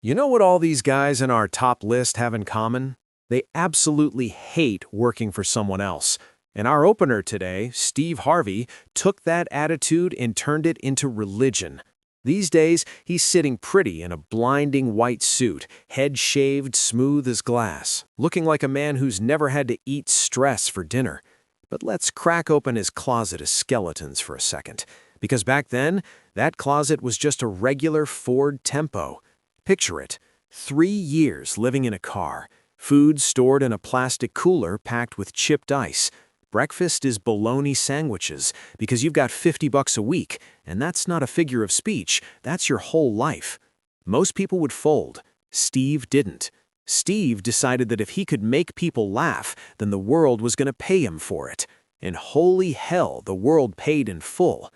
You know what all these guys in our top list have in common? They absolutely hate working for someone else. And our opener today, Steve Harvey, took that attitude and turned it into religion. These days, he's sitting pretty in a blinding white suit, head shaved smooth as glass, looking like a man who's never had to eat stress for dinner. But let's crack open his closet of skeletons for a second, because back then, that closet was just a regular Ford Tempo. Picture it, 3 years living in a car, food stored in a plastic cooler packed with chipped ice. Breakfast is bologna sandwiches because you've got $50 a week, and that's not a figure of speech, that's your whole life. Most people would fold. Steve didn't. Steve decided that if he could make people laugh, then the world was going to pay him for it. And holy hell, the world paid in full.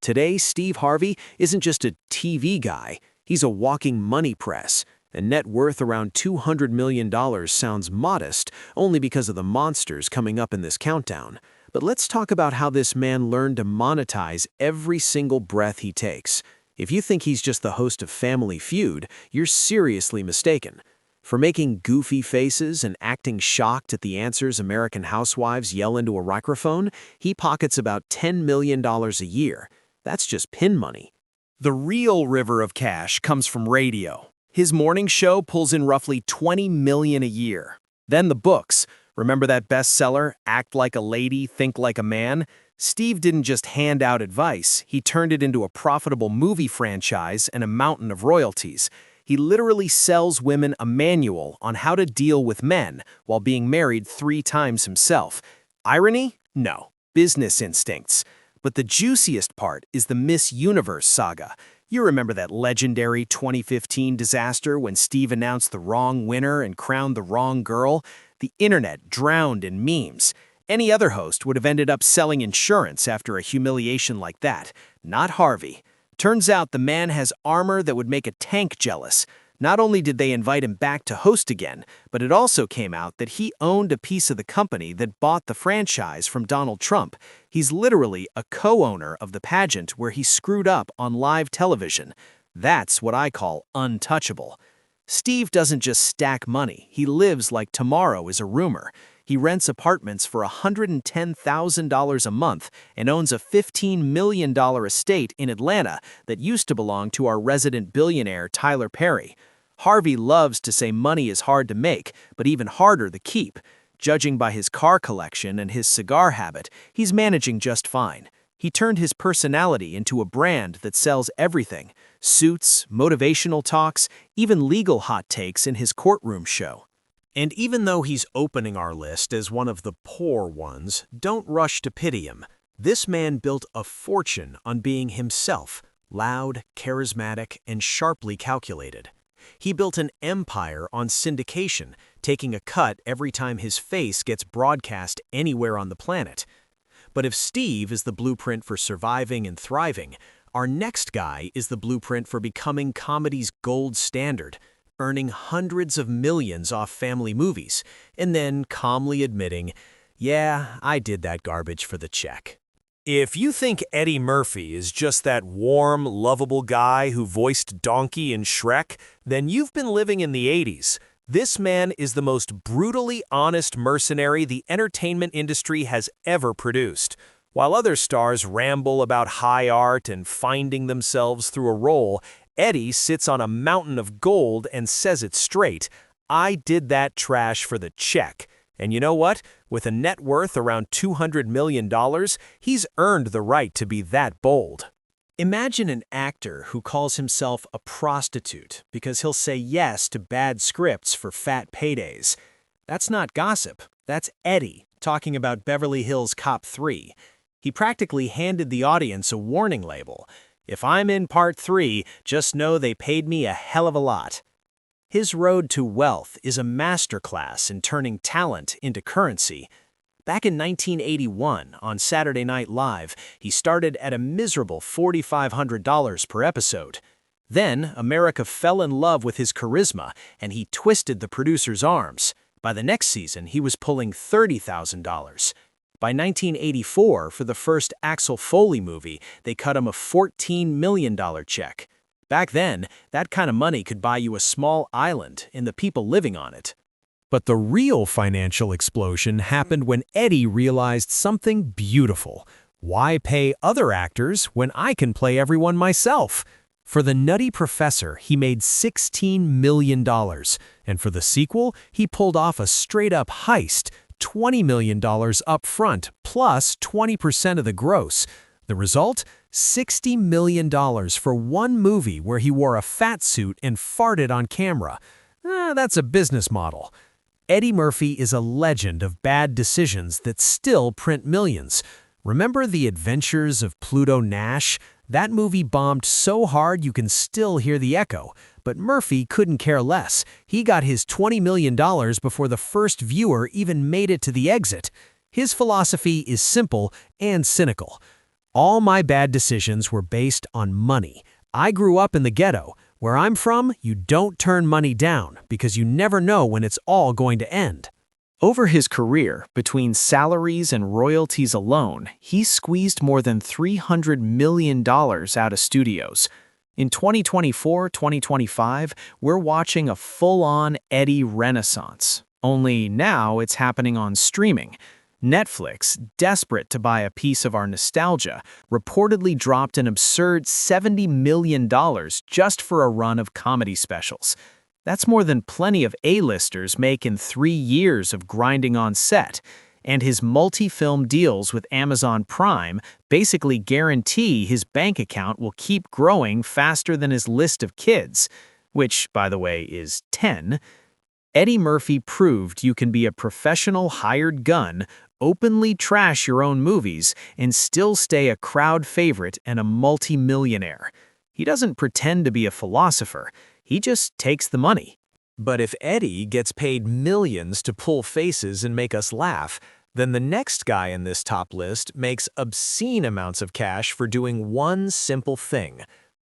Today, Steve Harvey isn't just a TV guy. He's a walking money press. A net worth around $200 million sounds modest only because of the monsters coming up in this countdown. But let's talk about how this man learned to monetize every single breath he takes. If you think he's just the host of Family Feud, you're seriously mistaken. For making goofy faces and acting shocked at the answers American housewives yell into a microphone, he pockets about $10 million a year. That's just pin money. The real river of cash comes from radio. His morning show pulls in roughly $20 million a year. Then the books. Remember that bestseller, Act Like a Lady, Think Like a Man? Steve didn't just hand out advice, he turned it into a profitable movie franchise and a mountain of royalties. He literally sells women a manual on how to deal with men while being married 3 times himself. Irony? No. Business instincts. But the juiciest part is the Miss Universe saga. You remember that legendary 2015 disaster when Steve announced the wrong winner and crowned the wrong girl? The internet drowned in memes. Any other host would have ended up selling insurance after a humiliation like that. Not Harvey. Turns out the man has armor that would make a tank jealous. Not only did they invite him back to host again, but it also came out that he owned a piece of the company that bought the franchise from Donald Trump. He's literally a co-owner of the pageant where he screwed up on live television. That's what I call untouchable. Steve doesn't just stack money, he lives like tomorrow is a rumor. He rents apartments for $110,000 a month and owns a $15 million estate in Atlanta that used to belong to our resident billionaire Tyler Perry. Harvey loves to say money is hard to make, but even harder to keep. Judging by his car collection and his cigar habit, he's managing just fine. He turned his personality into a brand that sells everything: suits, motivational talks, even legal hot takes in his courtroom show. And even though he's opening our list as one of the poor ones, don't rush to pity him. This man built a fortune on being himself, loud, charismatic, and sharply calculated. He built an empire on syndication, taking a cut every time his face gets broadcast anywhere on the planet. But if Steve is the blueprint for surviving and thriving, our next guy is the blueprint for becoming comedy's gold standard, earning hundreds of millions off family movies, and then calmly admitting, yeah, I did that garbage for the check. If you think Eddie Murphy is just that warm, lovable guy who voiced Donkey in Shrek, then you've been living in the 80s. This man is the most brutally honest mercenary the entertainment industry has ever produced. While other stars ramble about high art and finding themselves through a role, Eddie sits on a mountain of gold and says it straight, I did that trash for the check. And you know what? With a net worth around $200 million, he's earned the right to be that bold. Imagine an actor who calls himself a prostitute because he'll say yes to bad scripts for fat paydays. That's not gossip. That's Eddie talking about Beverly Hills Cop 3. He practically handed the audience a warning label. If I'm in part 3, just know they paid me a hell of a lot. His road to wealth is a masterclass in turning talent into currency. Back in 1981, on Saturday Night Live, he started at a miserable $4,500 per episode. Then, America fell in love with his charisma, and he twisted the producer's arms. By the next season, he was pulling $30,000. By 1984, for the first Axel Foley movie, they cut him a $14 million check. Back then, that kind of money could buy you a small island and the people living on it. But the real financial explosion happened when Eddie realized something beautiful. Why pay other actors when I can play everyone myself? For The Nutty Professor, he made $16 million. And for the sequel, he pulled off a straight-up heist, $20 million up front, plus 20% of the gross. The result? $60 million for one movie where he wore a fat suit and farted on camera. That's a business model. Eddie Murphy is a legend of bad decisions that still print millions. Remember The Adventures of Pluto Nash? That movie bombed so hard you can still hear the echo. But Murphy couldn't care less. He got his $20 million before the first viewer even made it to the exit. His philosophy is simple and cynical. All my bad decisions were based on money. I grew up in the ghetto. Where I'm from, you don't turn money down because you never know when it's all going to end. Over his career, between salaries and royalties alone, he squeezed more than $300 million out of studios. In 2024-2025, we're watching a full-on Eddie renaissance. Only now it's happening on streaming. Netflix, desperate to buy a piece of our nostalgia, reportedly dropped an absurd $70 million just for a run of comedy specials. That's more than plenty of A-listers make in 3 years of grinding on set. And his multi-film deals with Amazon Prime basically guarantee his bank account will keep growing faster than his list of kids, which, by the way, is 10. Eddie Murphy proved you can be a professional hired gun, openly trash your own movies, and still stay a crowd favorite and a multi-millionaire. He doesn't pretend to be a philosopher. He just takes the money. But if Eddie gets paid millions to pull faces and make us laugh, then the next guy in this top list makes obscene amounts of cash for doing one simple thing: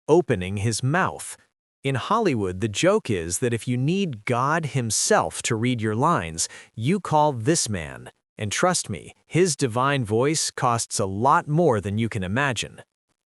opening his mouth. In Hollywood, the joke is that if you need God himself to read your lines, you call this man. And trust me, his divine voice costs a lot more than you can imagine.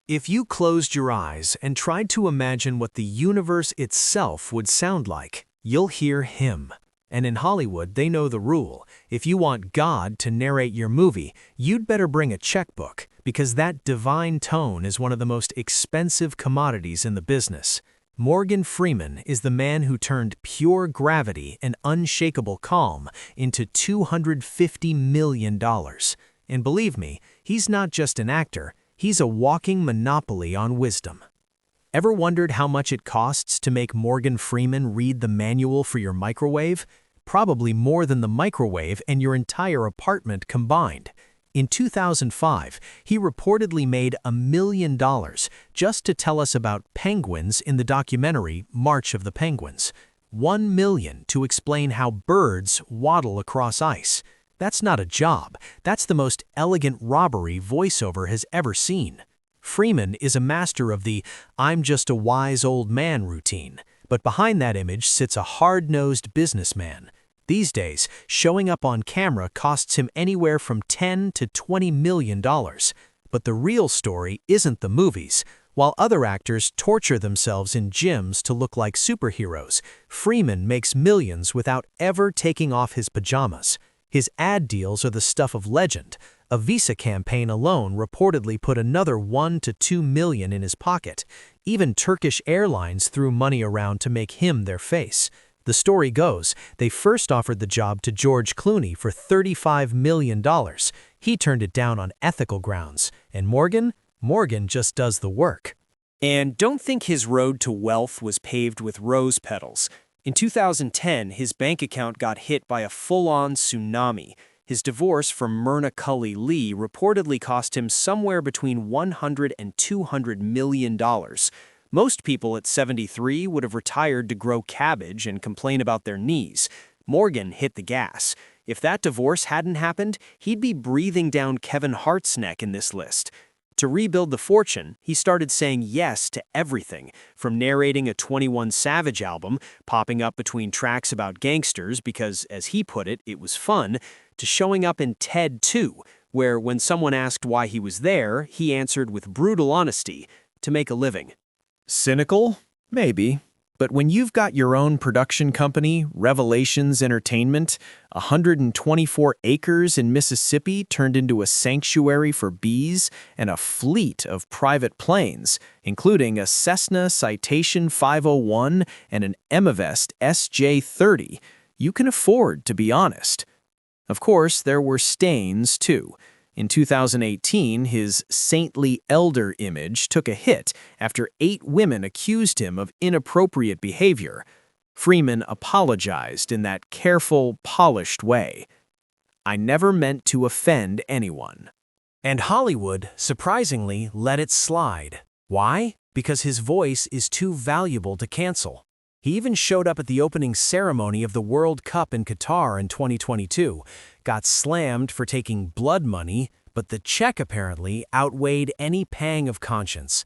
If you closed your eyes and tried to imagine what the universe itself would sound like, you'll hear him. And in Hollywood, they know the rule. If you want God to narrate your movie, you'd better bring a checkbook, because that divine tone is one of the most expensive commodities in the business. Morgan Freeman is the man who turned pure gravity and unshakable calm into $250 million. And believe me, he's not just an actor, he's a walking monopoly on wisdom. Ever wondered how much it costs to make Morgan Freeman read the manual for your microwave? Probably more than the microwave and your entire apartment combined. In 2005, he reportedly made $1 million just to tell us about penguins in the documentary March of the Penguins. $1 million to explain how birds waddle across ice. That's not a job. That's the most elegant robbery voiceover has ever seen. Freeman is a master of the "I'm just a wise old man" routine, but behind that image sits a hard-nosed businessman. These days, showing up on camera costs him anywhere from $10 to $20 million. But the real story isn't the movies. While other actors torture themselves in gyms to look like superheroes, Freeman makes millions without ever taking off his pajamas. His ad deals are the stuff of legend. A Visa campaign alone reportedly put another $1 to $2 million in his pocket. Even Turkish Airlines threw money around to make him their face. The story goes, they first offered the job to George Clooney for $35 million. He turned it down on ethical grounds. And Morgan just does the work. And don't think his road to wealth was paved with rose petals. In 2010, his bank account got hit by a full-on tsunami. His divorce from Myrna Cully Lee reportedly cost him somewhere between $100 and $200 million. Most people at 73 would have retired to grow cabbage and complain about their knees. Morgan hit the gas. If that divorce hadn't happened, he'd be breathing down Kevin Hart's neck in this list. To rebuild the fortune, he started saying yes to everything, from narrating a 21 Savage album, popping up between tracks about gangsters because, as he put it, it was fun, to showing up in Ted 2, where when someone asked why he was there, he answered with brutal honesty, to make a living. Cynical? Maybe. But when you've got your own production company, Revelations Entertainment, 124 acres in Mississippi turned into a sanctuary for bees, and a fleet of private planes, including a Cessna Citation 501 and an Emavest SJ-30, you can afford to be honest. Of course, there were stains, too. In 2018, his saintly elder image took a hit after 8 women accused him of inappropriate behavior. Freeman apologized in that careful, polished way. "I never meant to offend anyone." And Hollywood, surprisingly, let it slide. Why? Because his voice is too valuable to cancel. He even showed up at the opening ceremony of the World Cup in Qatar in 2022, got slammed for taking blood money, but the check apparently outweighed any pang of conscience.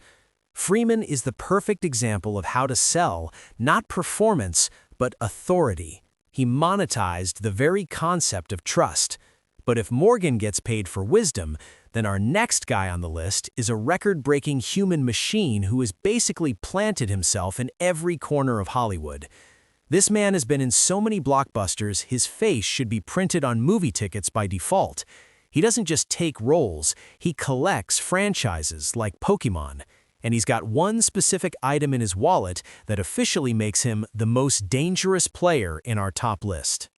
Freeman is the perfect example of how to sell, not performance, but authority. He monetized the very concept of trust. But if Morgan gets paid for wisdom, then our next guy on the list is a record-breaking human machine who has basically planted himself in every corner of Hollywood. This man has been in so many blockbusters, his face should be printed on movie tickets by default. He doesn't just take roles, he collects franchises like Pokémon. And he's got one specific item in his wallet that officially makes him the most dangerous player in our top list.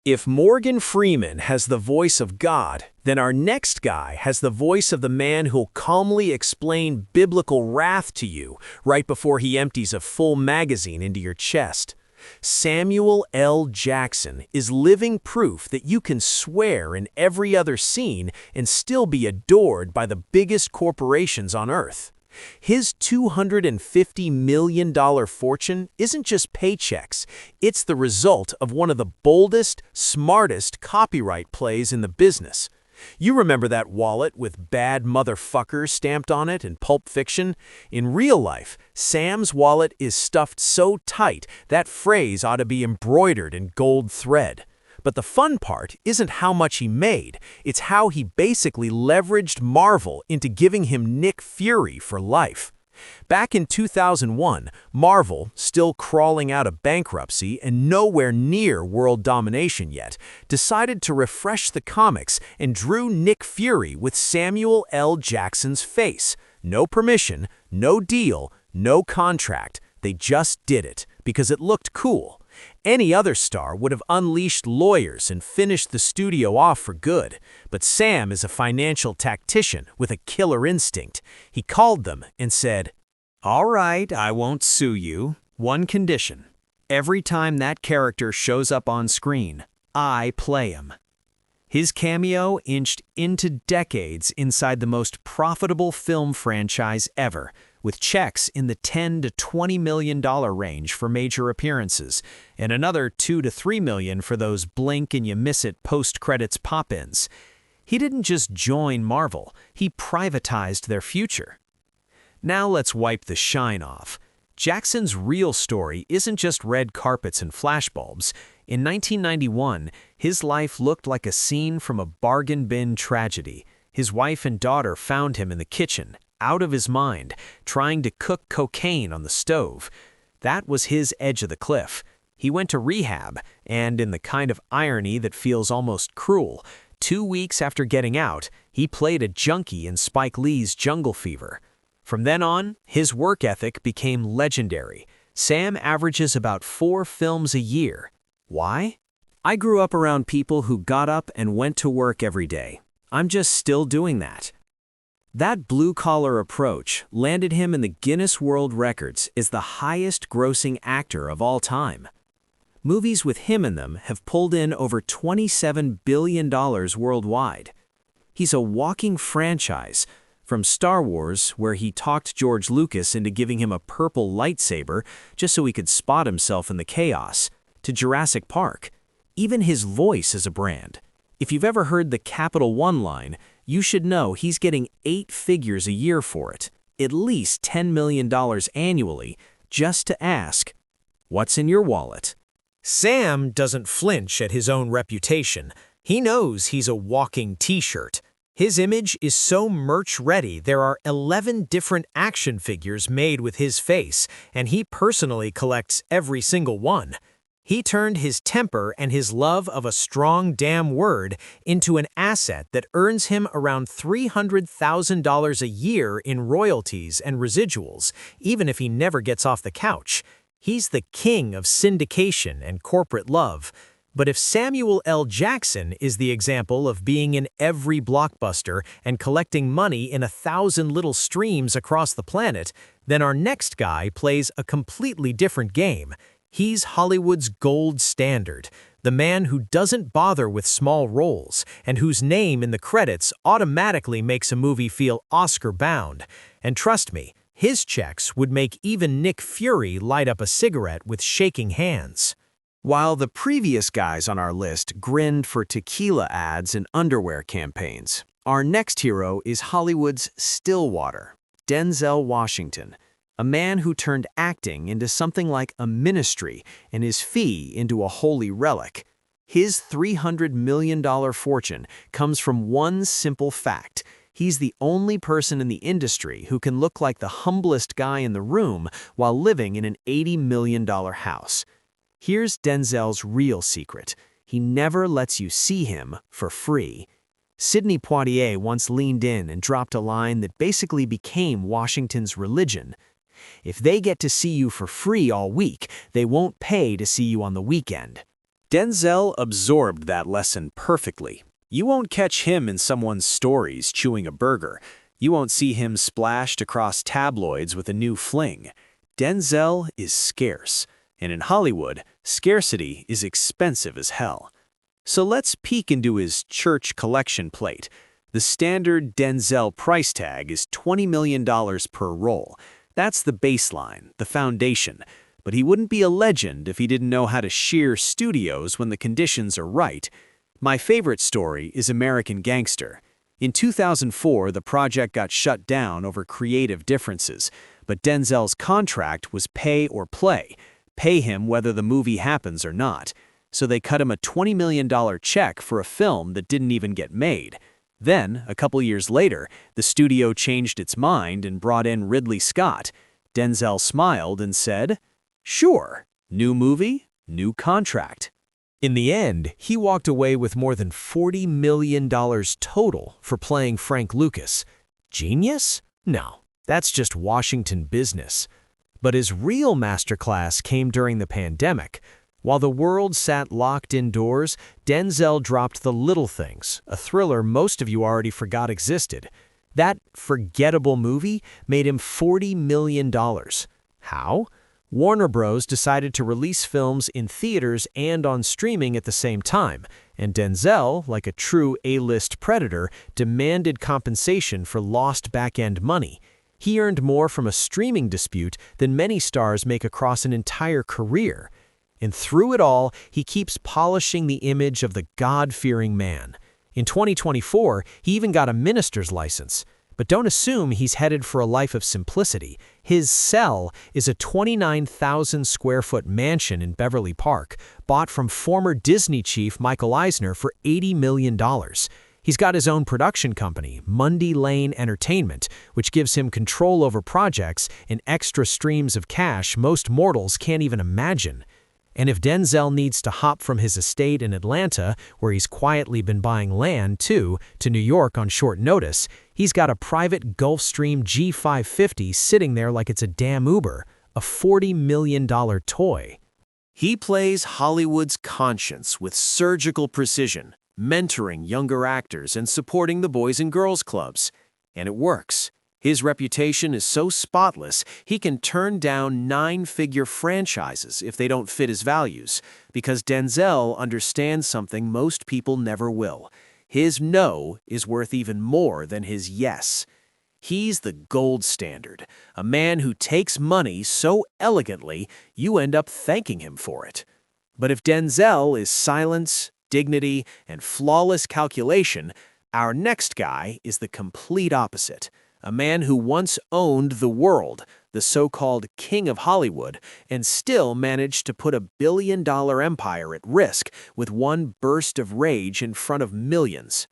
If Morgan Freeman has the voice of God, then our next guy has the voice of the man who'll calmly explain biblical wrath to you right before he empties a full magazine into your chest. Samuel L. Jackson is living proof that you can swear in every other scene and still be adored by the biggest corporations on earth. His $250 million fortune isn't just paychecks, it's the result of one of the boldest, smartest copyright plays in the business. You remember that wallet with "bad motherfucker" stamped on it in Pulp Fiction? In real life, Sam's wallet is stuffed so tight that phrase ought to be embroidered in gold thread. But the fun part isn't how much he made, it's how he basically leveraged Marvel into giving him Nick Fury for life. Back in 2001, Marvel, still crawling out of bankruptcy and nowhere near world domination yet, decided to refresh the comics and drew Nick Fury with Samuel L. Jackson's face. No permission, no deal, no contract. They just did it because it looked cool. Any other star would have unleashed lawyers and finished the studio off for good. But Sam is a financial tactician with a killer instinct. He called them and said, "All right, I won't sue you. One condition. Every time that character shows up on screen, I play him." His cameo inched into decades inside the most profitable film franchise ever, with checks in the $10 to $20 million range for major appearances, and another $2 to $3 million for those blink-and-you-miss-it post-credits pop-ins. He didn't just join Marvel, he privatized their future. Now let's wipe the shine off. Jackson's real story isn't just red carpets and flashbulbs. In 1991, his life looked like a scene from a bargain bin tragedy. His wife and daughter found him in the kitchen, out of his mind, trying to cook cocaine on the stove. That was his edge of the cliff. He went to rehab, and in the kind of irony that feels almost cruel, 2 weeks after getting out, he played a junkie in Spike Lee's Jungle Fever. From then on, his work ethic became legendary. Sam averages about 4 films a year. Why? I grew up around people who got up and went to work every day. I'm just still doing that. That blue-collar approach landed him in the Guinness World Records as the highest-grossing actor of all time. Movies with him in them have pulled in over $27 billion worldwide. He's a walking franchise, from Star Wars, where he talked George Lucas into giving him a purple lightsaber just so he could spot himself in the chaos, to Jurassic Park. Even his voice is a brand. If you've ever heard the Capital One line, you should know he's getting 8 figures a year for it, at least $10 million annually, just to ask, "What's in your wallet?" Sam doesn't flinch at his own reputation. He knows he's a walking t-shirt. His image is so merch-ready there are 11 different action figures made with his face, and he personally collects every single one. He turned his temper and his love of a strong damn word into an asset that earns him around $300,000 a year in royalties and residuals, even if he never gets off the couch. He's the king of syndication and corporate love. But if Samuel L. Jackson is the example of being in every blockbuster and collecting money in 1,000 little streams across the planet, then our next guy plays a completely different game. He's Hollywood's gold standard, the man who doesn't bother with small roles and whose name in the credits automatically makes a movie feel Oscar-bound. And trust me, his checks would make even Nick Fury light up a cigarette with shaking hands. While the previous guys on our list grinned for tequila ads and underwear campaigns, our next hero is Hollywood's Stillwater, Denzel Washington, a man who turned acting into something like a ministry and his fee into a holy relic. His $300 million fortune comes from one simple fact. He's the only person in the industry who can look like the humblest guy in the room while living in an $80 million house. Here's Denzel's real secret. He never lets you see him for free. Sidney Poitier once leaned in and dropped a line that basically became Washington's religion. If they get to see you for free all week, they won't pay to see you on the weekend. Denzel absorbed that lesson perfectly. You won't catch him in someone's stories chewing a burger. You won't see him splashed across tabloids with a new fling. Denzel is scarce. And in Hollywood, scarcity is expensive as hell. So let's peek into his church collection plate. The standard Denzel price tag is $20 million per role. That's the baseline, the foundation. But he wouldn't be a legend if he didn't know how to shear studios when the conditions are right. My favorite story is American Gangster. In 2004, the project got shut down over creative differences, but Denzel's contract was pay or play. Pay him whether the movie happens or not. So they cut him a $20 million check for a film that didn't even get made. Then, a couple years later, the studio changed its mind and brought in Ridley Scott. Denzel smiled and said, "Sure, new movie, new contract." In the end, he walked away with more than $40 million total for playing Frank Lucas. Genius? No, that's just Washington business. But his real masterclass came during the pandemic. While the world sat locked indoors, Denzel dropped The Little Things, a thriller most of you already forgot existed. That forgettable movie made him $40 million. How? Warner Bros. Decided to release films in theaters and on streaming at the same time, and Denzel, like a true A-list predator, demanded compensation for lost back-end money. He earned more from a streaming dispute than many stars make across an entire career. And through it all, he keeps polishing the image of the God-fearing man. In 2024, he even got a minister's license. But don't assume he's headed for a life of simplicity. His cell is a 29,000-square-foot mansion in Beverly Park, bought from former Disney chief Michael Eisner for $80 million. He's got his own production company, Mundy Lane Entertainment, which gives him control over projects and extra streams of cash most mortals can't even imagine. And if Denzel needs to hop from his estate in Atlanta, where he's quietly been buying land, to New York on short notice, he's got a private Gulfstream G550 sitting there like it's a damn Uber, a $40 million toy. He plays Hollywood's conscience with surgical precision, mentoring younger actors and supporting the Boys and Girls Clubs. And it works. His reputation is so spotless, he can turn down 9-figure franchises if they don't fit his values, because Denzel understands something most people never will. His no is worth even more than his yes. He's the gold standard, a man who takes money so elegantly you end up thanking him for it. But if Denzel is silence, dignity, and flawless calculation, our next guy is the complete opposite. A man who once owned the world, the so-called king of Hollywood, and still managed to put a billion-dollar empire at risk with one burst of rage in front of millions.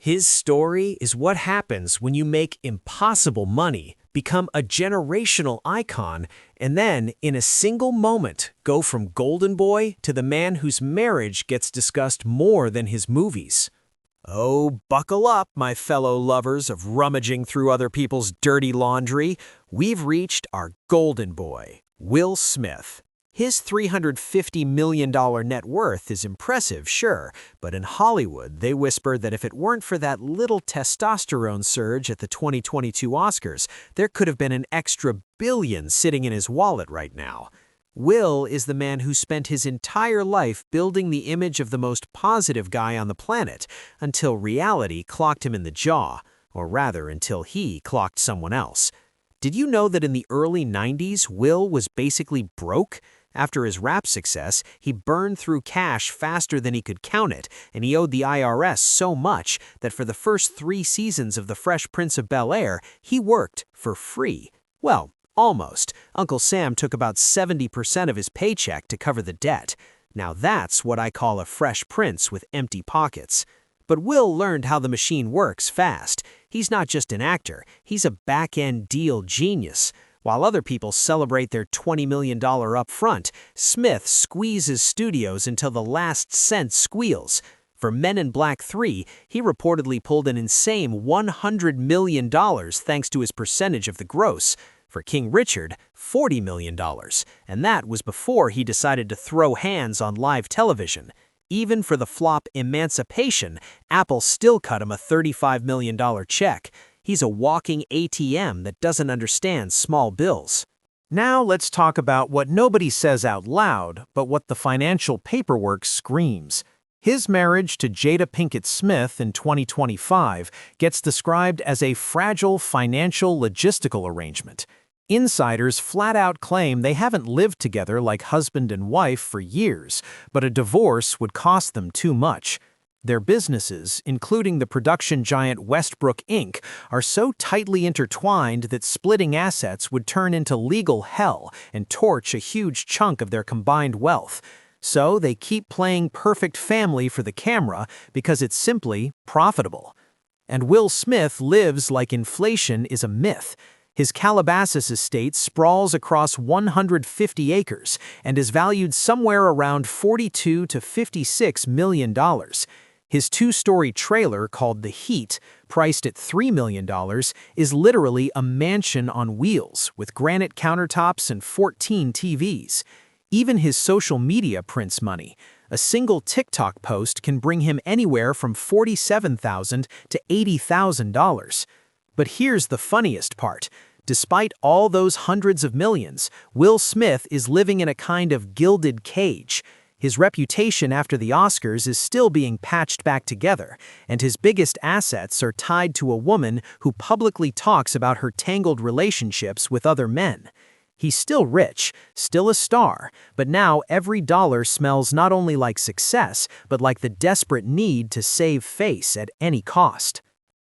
His story is what happens when you make impossible money, become a generational icon, and then, in a single moment, go from golden boy to the man whose marriage gets discussed more than his movies. Oh, buckle up, my fellow lovers of rummaging through other people's dirty laundry. We've reached our golden boy, Will Smith. His $350 million net worth is impressive, sure, but in Hollywood, they whisper that if it weren't for that little testosterone surge at the 2022 Oscars, there could have been an extra billion sitting in his wallet right now. Will is the man who spent his entire life building the image of the most positive guy on the planet until reality clocked him in the jaw, or rather until he clocked someone else. Did you know that in the early 90s, Will was basically broke? After his rap success, he burned through cash faster than he could count it, and he owed the IRS so much that for the first 3 seasons of The Fresh Prince of Bel-Air, he worked for free. Well, almost. Uncle Sam took about 70% of his paycheck to cover the debt. Now that's what I call a fresh prince with empty pockets. But Will learned how the machine works fast. He's not just an actor, he's a back-end deal genius. While other people celebrate their $20 million upfront, Smith squeezes studios until the last cent squeals. For Men in Black 3, he reportedly pulled an insane $100 million thanks to his percentage of the gross. For King Richard, $40 million. And that was before he decided to throw hands on live television. Even for the flop Emancipation, Apple still cut him a $35 million check. He's a walking ATM that doesn't understand small bills. Now let's talk about what nobody says out loud, but what the financial paperwork screams. His marriage to Jada Pinkett Smith in 2025 gets described as a fragile financial logistical arrangement. Insiders flat out claim they haven't lived together like husband and wife for years, but a divorce would cost them too much. Their businesses, including the production giant Westbrook Inc., are so tightly intertwined that splitting assets would turn into legal hell and torch a huge chunk of their combined wealth. So they keep playing perfect family for the camera because it's simply profitable. And Will Smith lives like inflation is a myth. His Calabasas estate sprawls across 150 acres and is valued somewhere around $42 to $56 million. His 2-story trailer called The Heat, priced at $3 million, is literally a mansion on wheels with granite countertops and 14 TVs. Even his social media prints money. A single TikTok post can bring him anywhere from $47,000 to $80,000. But here's the funniest part. Despite all those hundreds of millions, Will Smith is living in a kind of gilded cage. His reputation after the Oscars is still being patched back together, and his biggest assets are tied to a woman who publicly talks about her tangled relationships with other men. He's still rich, still a star, but now every dollar smells not only like success, but like the desperate need to save face at any cost.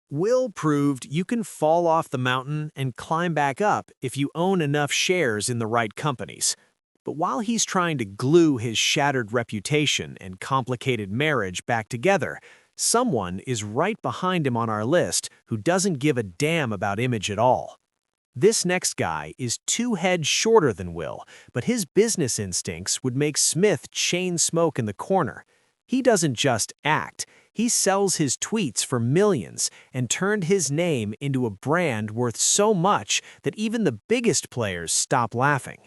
Will proved you can fall off the mountain and climb back up if you own enough shares in the right companies. But while he's trying to glue his shattered reputation and complicated marriage back together, someone is right behind him on our list who doesn't give a damn about image at all. This next guy is 2 heads shorter than Will, but his business instincts would make Smith chain smoke in the corner. He doesn't just act, he sells his tweets for millions and turned his name into a brand worth so much that even the biggest players stop laughing.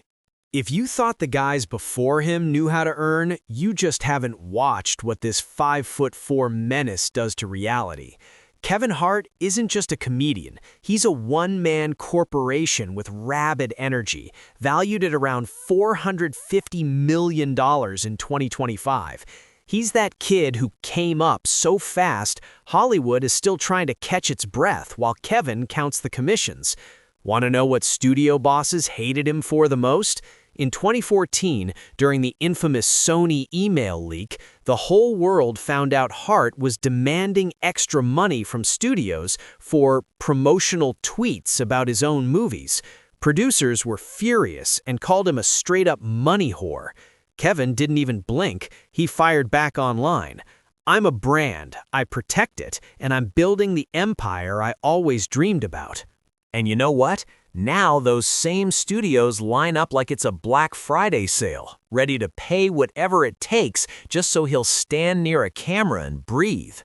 If you thought the guys before him knew how to earn, you just haven't watched what this 5'4" menace does to reality. Kevin Hart isn't just a comedian, he's a one-man corporation with rabid energy, valued at around $450 million in 2025. He's that kid who came up so fast, Hollywood is still trying to catch its breath while Kevin counts the commissions. Want to know what studio bosses hated him for the most? In 2014, during the infamous Sony email leak, the whole world found out Hart was demanding extra money from studios for promotional tweets about his own movies. Producers were furious and called him a straight-up money whore. Kevin didn't even blink. He fired back online. I'm a brand, I protect it, and I'm building the empire I always dreamed about. And you know what? Now those same studios line up like it's a Black Friday sale, ready to pay whatever it takes just so he'll stand near a camera and breathe.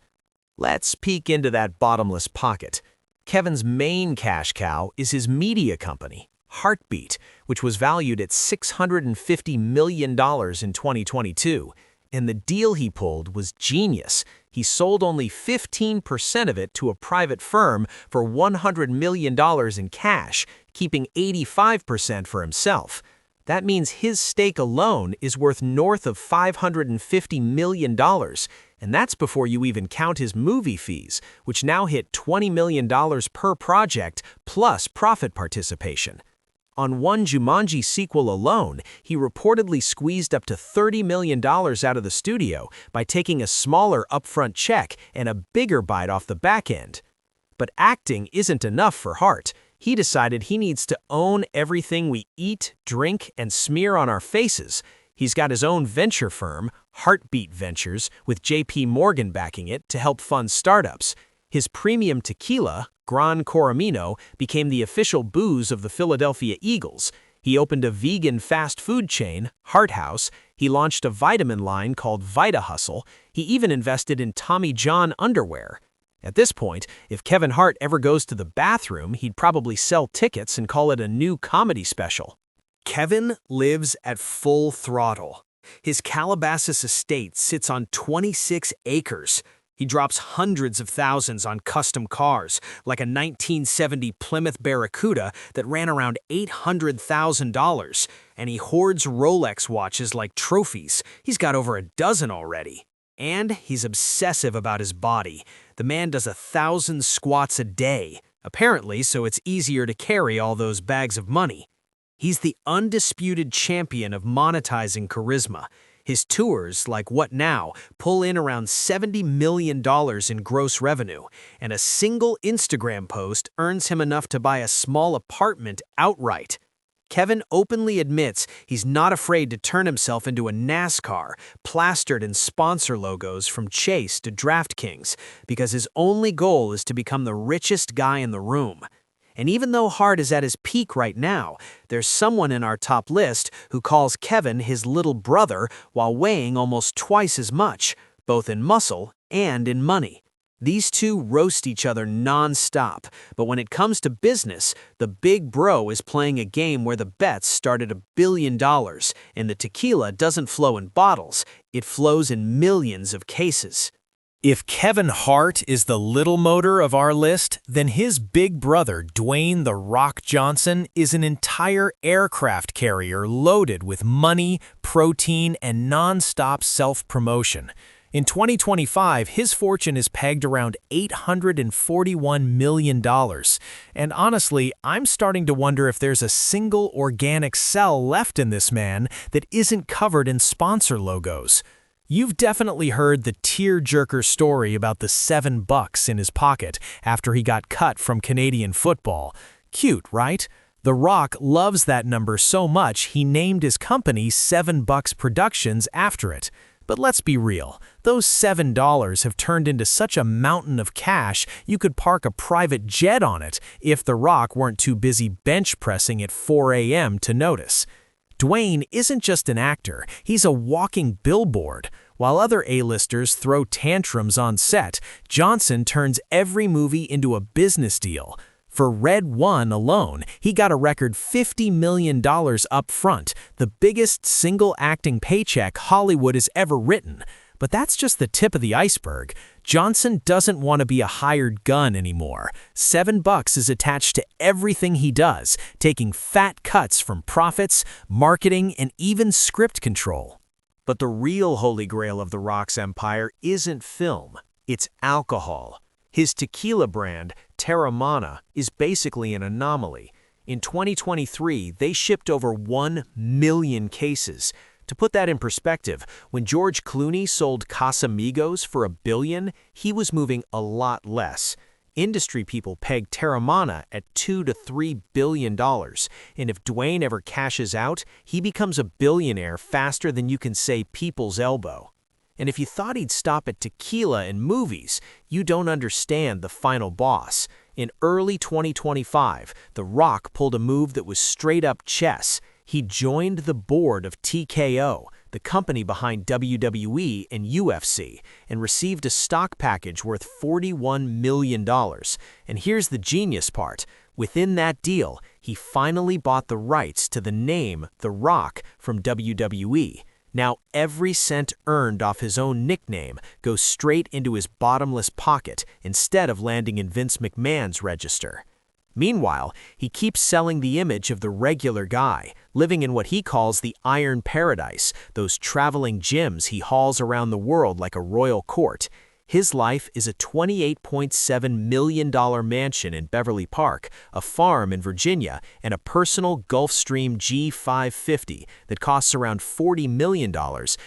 Let's peek into that bottomless pocket. Kevin's main cash cow is his media company, Hart, which was valued at $650 million in 2022. And the deal he pulled was genius. He sold only 15% of it to a private firm for $100 million in cash, keeping 85% for himself. That means his stake alone is worth north of $550 million, and that's before you even count his movie fees, which now hit $20 million per project, plus profit participation. On one Jumanji sequel alone, he reportedly squeezed up to $30 million out of the studio by taking a smaller upfront check and a bigger bite off the back end. But acting isn't enough for Hart. He decided he needs to own everything we eat, drink, and smear on our faces. He's got his own venture firm, Heartbeat Ventures, with JP Morgan backing it to help fund startups. His premium tequila, Gran Coramino, became the official booze of the Philadelphia Eagles. He opened a vegan fast food chain, Hart House. He launched a vitamin line called Vita Hustle. He even invested in Tommy John underwear. At this point, if Kevin Hart ever goes to the bathroom, he'd probably sell tickets and call it a new comedy special. Kevin lives at full throttle. His Calabasas estate sits on 26 acres. He drops hundreds of thousands on custom cars, like a 1970 Plymouth Barracuda that ran around $800,000, and he hoards Rolex watches like trophies. He's got over a dozen already. And he's obsessive about his body. The man does 1,000 squats a day, apparently so it's easier to carry all those bags of money. He's the undisputed champion of monetizing charisma. His tours, like What Now, pull in around $70 million in gross revenue, and a single Instagram post earns him enough to buy a small apartment outright. Kevin openly admits he's not afraid to turn himself into a NASCAR, plastered in sponsor logos from Chase to DraftKings, because his only goal is to become the richest guy in the room. And even though Hart is at his peak right now, there's someone in our top list who calls Kevin his little brother while weighing almost twice as much, both in muscle and in money. These two roast each other non-stop, but when it comes to business, the big bro is playing a game where the bets start at $1 billion, and the tequila doesn't flow in bottles, it flows in millions of cases. If Kevin Hart is the little motor of our list, then his big brother, Dwayne "The Rock" Johnson, is an entire aircraft carrier loaded with money, protein, and non-stop self-promotion. In 2025, his fortune is pegged around $841 million. And honestly, I'm starting to wonder if there's a single organic cell left in this man that isn't covered in sponsor logos. You've definitely heard the tear-jerker story about the $7 in his pocket after he got cut from Canadian football. Cute, right? The Rock loves that number so much he named his company $7 Productions after it. But let's be real, those $7 have turned into such a mountain of cash you could park a private jet on it if The Rock weren't too busy bench pressing at 4 a.m. to notice. Dwayne isn't just an actor, he's a walking billboard. While other A-listers throw tantrums on set, Johnson turns every movie into a business deal. For Red One alone, he got a record $50 million up front, the biggest single acting paycheck Hollywood has ever written. But that's just the tip of the iceberg. Johnson doesn't want to be a hired gun anymore. $7 is attached to everything he does, taking fat cuts from profits, marketing, and even script control. But the real holy grail of The Rock's empire isn't film, it's alcohol. His tequila brand, Terramana, is basically an anomaly. In 2023, they shipped over 1 million cases. To put that in perspective, when George Clooney sold Casamigos for $1 billion, he was moving a lot less. Industry people peg Terramana at $2 to $3 billion, and if Dwayne ever cashes out, he becomes a billionaire faster than you can say people's elbow. And if you thought he'd stop at tequila and movies, you don't understand the final boss. In early 2025, The Rock pulled a move that was straight-up chess. He joined the board of TKO, the company behind WWE and UFC, and received a stock package worth $41 million. And here's the genius part. Within that deal, he finally bought the rights to the name The Rock from WWE. Now every cent earned off his own nickname goes straight into his bottomless pocket instead of landing in Vince McMahon's register. Meanwhile, he keeps selling the image of the regular guy, living in what he calls the Iron Paradise, those traveling gyms he hauls around the world like a royal court. His life is a $28.7 million mansion in Beverly Park, a farm in Virginia, and a personal Gulfstream G550 that costs around $40 million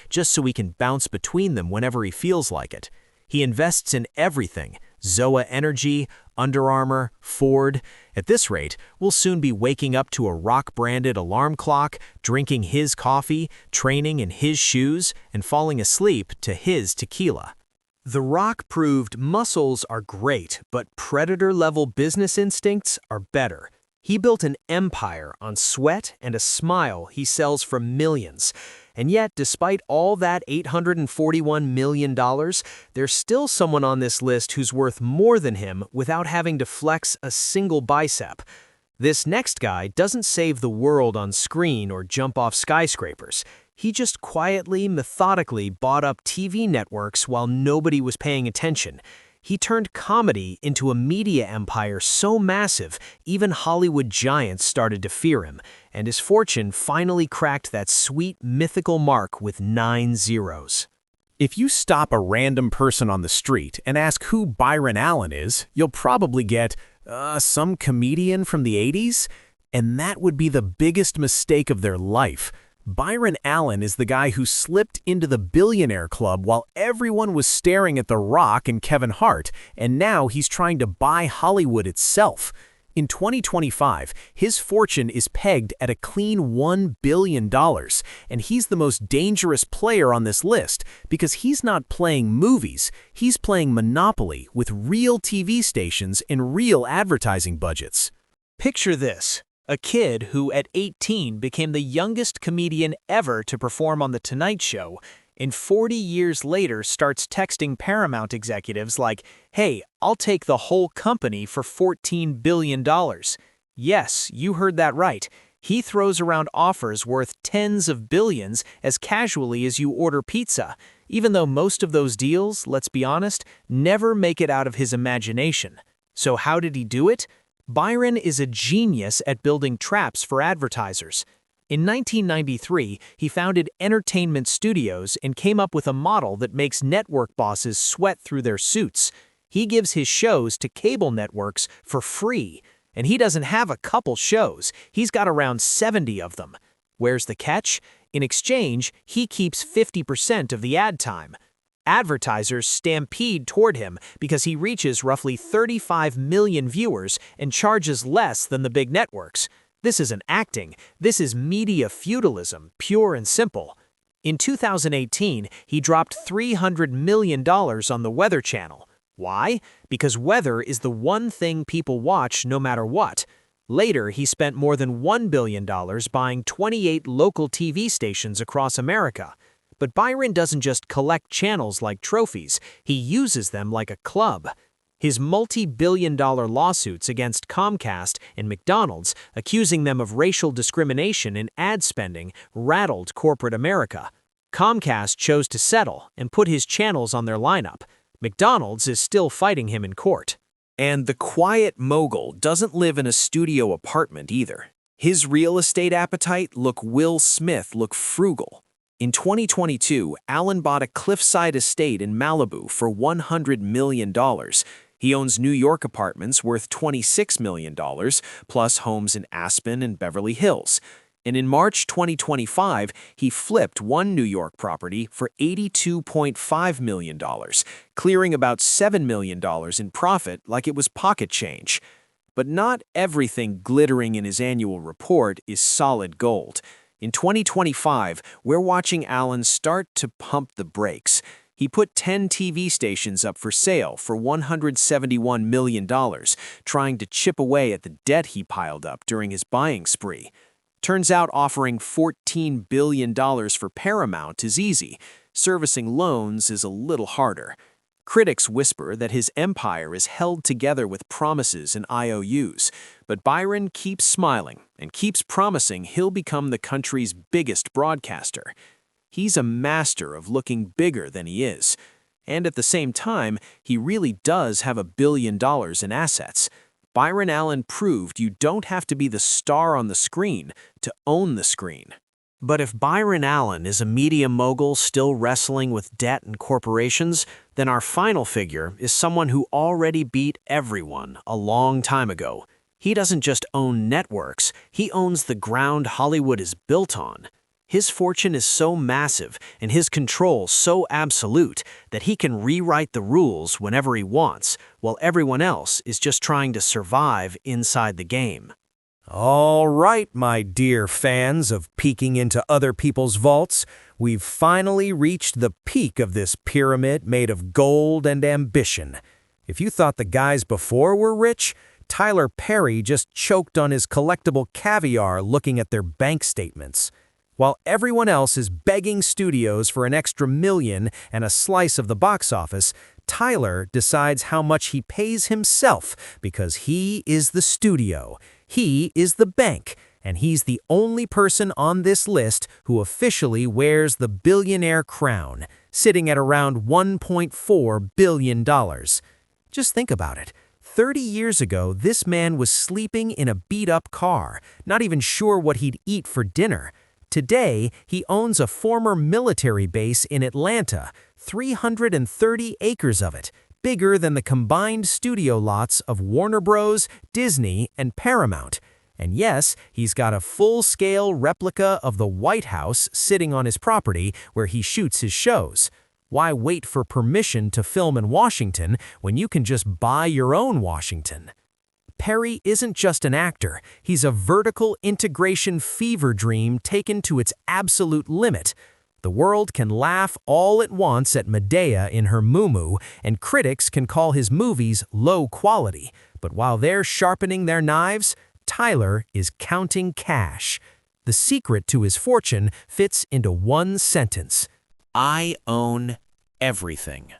just so he can bounce between them whenever he feels like it. He invests in everything: Zoa Energy, Under Armour, Ford. At this rate, we'll soon be waking up to a Rock-branded alarm clock, drinking his coffee, training in his shoes, and falling asleep to his tequila. The Rock proved muscles are great, but predator-level business instincts are better. He built an empire on sweat and a smile he sells for millions. And yet, despite all that $841 million, there's still someone on this list who's worth more than him without having to flex a single bicep. This next guy doesn't save the world on screen or jump off skyscrapers. He just quietly, methodically bought up TV networks while nobody was paying attention. He turned comedy into a media empire so massive, even Hollywood giants started to fear him, and his fortune finally cracked that sweet, mythical mark with 9 zeros. If you stop a random person on the street and ask who Byron Allen is, you'll probably get, some comedian from the 80s? And that would be the biggest mistake of their life. Byron Allen is the guy who slipped into the billionaire club while everyone was staring at The Rock and Kevin Hart, and now he's trying to buy Hollywood itself. In 2025, his fortune is pegged at a clean $1 billion, and he's the most dangerous player on this list because he's not playing movies, he's playing Monopoly with real TV stations and real advertising budgets. Picture this. A kid who, at 18, became the youngest comedian ever to perform on The Tonight Show, and 40 years later starts texting Paramount executives like, "Hey, I'll take the whole company for $14 billion. Yes, you heard that right. He throws around offers worth tens of billions as casually as you order pizza, even though most of those deals, let's be honest, never make it out of his imagination. So how did he do it? Byron is a genius at building traps for advertisers. In 1993, he founded Entertainment Studios and came up with a model that makes network bosses sweat through their suits. He gives his shows to cable networks for free. And he doesn't have a couple shows, he's got around 70 of them. Where's the catch? In exchange, he keeps 50% of the ad time. Advertisers stampede toward him because he reaches roughly 35 million viewers and charges less than the big networks. This isn't acting, this is media feudalism, pure and simple. In 2018, he dropped $300 million on the Weather Channel. Why? Because weather is the one thing people watch no matter what. Later, he spent more than $1 billion buying 28 local TV stations across America. But Byron doesn't just collect channels like trophies, he uses them like a club. His multi-billion-dollar lawsuits against Comcast and McDonald's, accusing them of racial discrimination in ad spending, rattled corporate America. Comcast chose to settle and put his channels on their lineup. McDonald's is still fighting him in court. And the quiet mogul doesn't live in a studio apartment either. His real estate appetite look Will Smith look frugal. In 2022, Allen bought a cliffside estate in Malibu for $100 million. He owns New York apartments worth $26 million, plus homes in Aspen and Beverly Hills. And in March 2025, he flipped one New York property for $82.5 million, clearing about $7 million in profit like it was pocket change. But not everything glittering in his annual report is solid gold. In 2025, we're watching Allen start to pump the brakes. He put 10 TV stations up for sale for $171 million, trying to chip away at the debt he piled up during his buying spree. Turns out offering $14 billion for Paramount is easy. Servicing loans is a little harder. Critics whisper that his empire is held together with promises and IOUs, but Byron keeps smiling and keeps promising he'll become the country's biggest broadcaster. He's a master of looking bigger than he is, and at the same time, he really does have $1 billion in assets. Byron Allen proved you don't have to be the star on the screen to own the screen. But if Byron Allen is a media mogul still wrestling with debt and corporations, then our final figure is someone who already beat everyone a long time ago. He doesn't just own networks, he owns the ground Hollywood is built on. His fortune is so massive and his control so absolute that he can rewrite the rules whenever he wants, while everyone else is just trying to survive inside the game. All right, my dear fans of peeking into other people's vaults, we've finally reached the peak of this pyramid made of gold and ambition. If you thought the guys before were rich, Tyler Perry just choked on his collectible caviar looking at their bank statements. While everyone else is begging studios for an extra million and a slice of the box office, Tyler decides how much he pays himself because he is the studio. He is the bank, and he's the only person on this list who officially wears the billionaire crown, sitting at around $1.4 billion. Just think about it. 30 years ago, this man was sleeping in a beat-up car, not even sure what he'd eat for dinner. Today, he owns a former military base in Atlanta, 330 acres of it, bigger than the combined studio lots of Warner Bros., Disney, and Paramount. And yes, he's got a full-scale replica of the White House sitting on his property where he shoots his shows. Why wait for permission to film in Washington when you can just buy your own Washington? Perry isn't just an actor, he's a vertical integration fever dream taken to its absolute limit. The world can laugh all it wants at Medea in her muumuu, and critics can call his movies low quality. But while they're sharpening their knives, Tyler is counting cash. The secret to his fortune fits into one sentence. I own everything.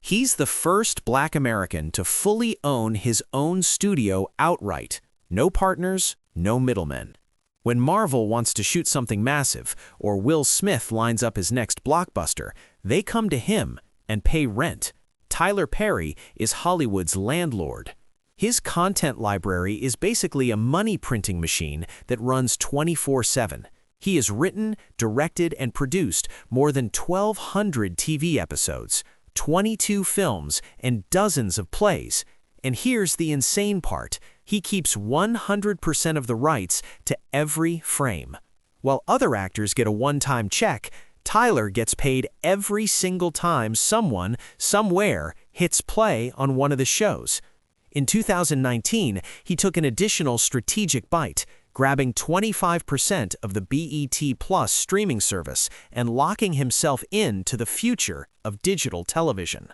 He's the first Black American to fully own his own studio outright. No partners, no middlemen. When Marvel wants to shoot something massive, or Will Smith lines up his next blockbuster, they come to him and pay rent. Tyler Perry is Hollywood's landlord. His content library is basically a money printing machine that runs 24/7. He has written, directed, and produced more than 1,200 TV episodes, 22 films, and dozens of plays. And here's the insane part. He keeps 100% of the rights to every frame. While other actors get a one-time check, Tyler gets paid every single time someone, somewhere, hits play on one of the shows. In 2019, he took an additional strategic bite, grabbing 25% of the BET Plus streaming service and locking himself into the future of digital television.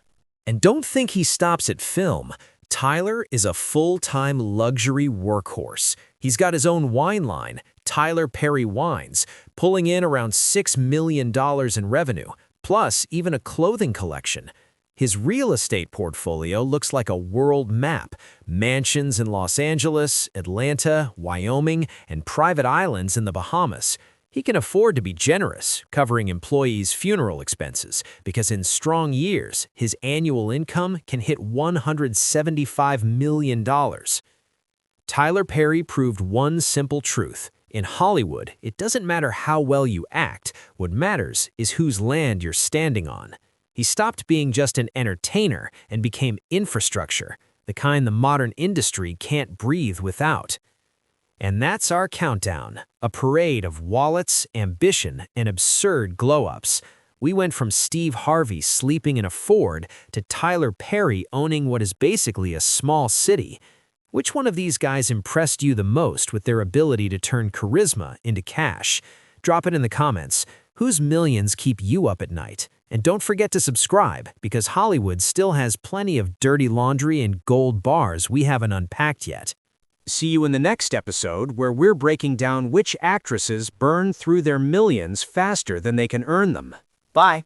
And don't think he stops at film. Tyler is a full-time luxury workhorse. He's got his own wine line, Tyler Perry Wines, pulling in around $6 million in revenue, plus even a clothing collection. His real estate portfolio looks like a world map, mansions in Los Angeles, Atlanta, Wyoming, and private islands in the Bahamas. He can afford to be generous, covering employees' funeral expenses, because in strong years, his annual income can hit $175 million. Tyler Perry proved one simple truth. In Hollywood, it doesn't matter how well you act, what matters is whose land you're standing on. He stopped being just an entertainer and became infrastructure, the kind the modern industry can't breathe without. And that's our countdown, a parade of wallets, ambition, and absurd glow-ups. We went from Steve Harvey sleeping in a Ford to Tyler Perry owning what is basically a small city. Which one of these guys impressed you the most with their ability to turn charisma into cash? Drop it in the comments. Whose millions keep you up at night? And don't forget to subscribe, because Hollywood still has plenty of dirty laundry and gold bars we haven't unpacked yet. See you in the next episode, where we're breaking down which actresses burn through their millions faster than they can earn them. Bye.